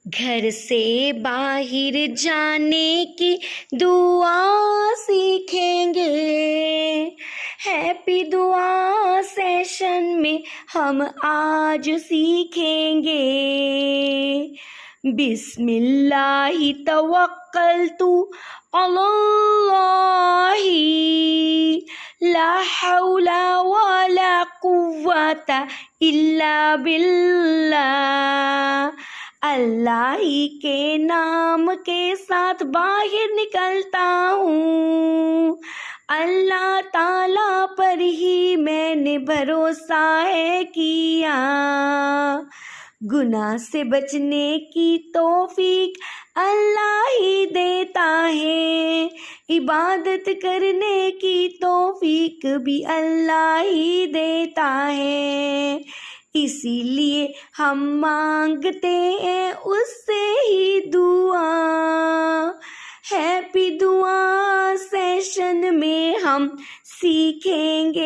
گھر سے باہر جانے کی دعا سیکھیں گے، ہیپی دعا سیشن میں ہم آج سیکھیں گے۔ بسم اللہ توکلت علی اللہ، لا حول ولا قوت الا باللہ۔ اللہ ہی کے نام کے ساتھ باہر نکلتا ہوں، اللہ تعالیٰ پر ہی میں نے بھروسہ ہے کیا۔ گناہ سے بچنے کی توفیق اللہ ہی دیتا ہے، عبادت کرنے کی توفیق بھی اللہ ہی دیتا ہے، اسی لیے ہم مانگتے ہیں اس سے ہی دعا۔ ہیپی دعا سیشن میں ہم سیکھیں گے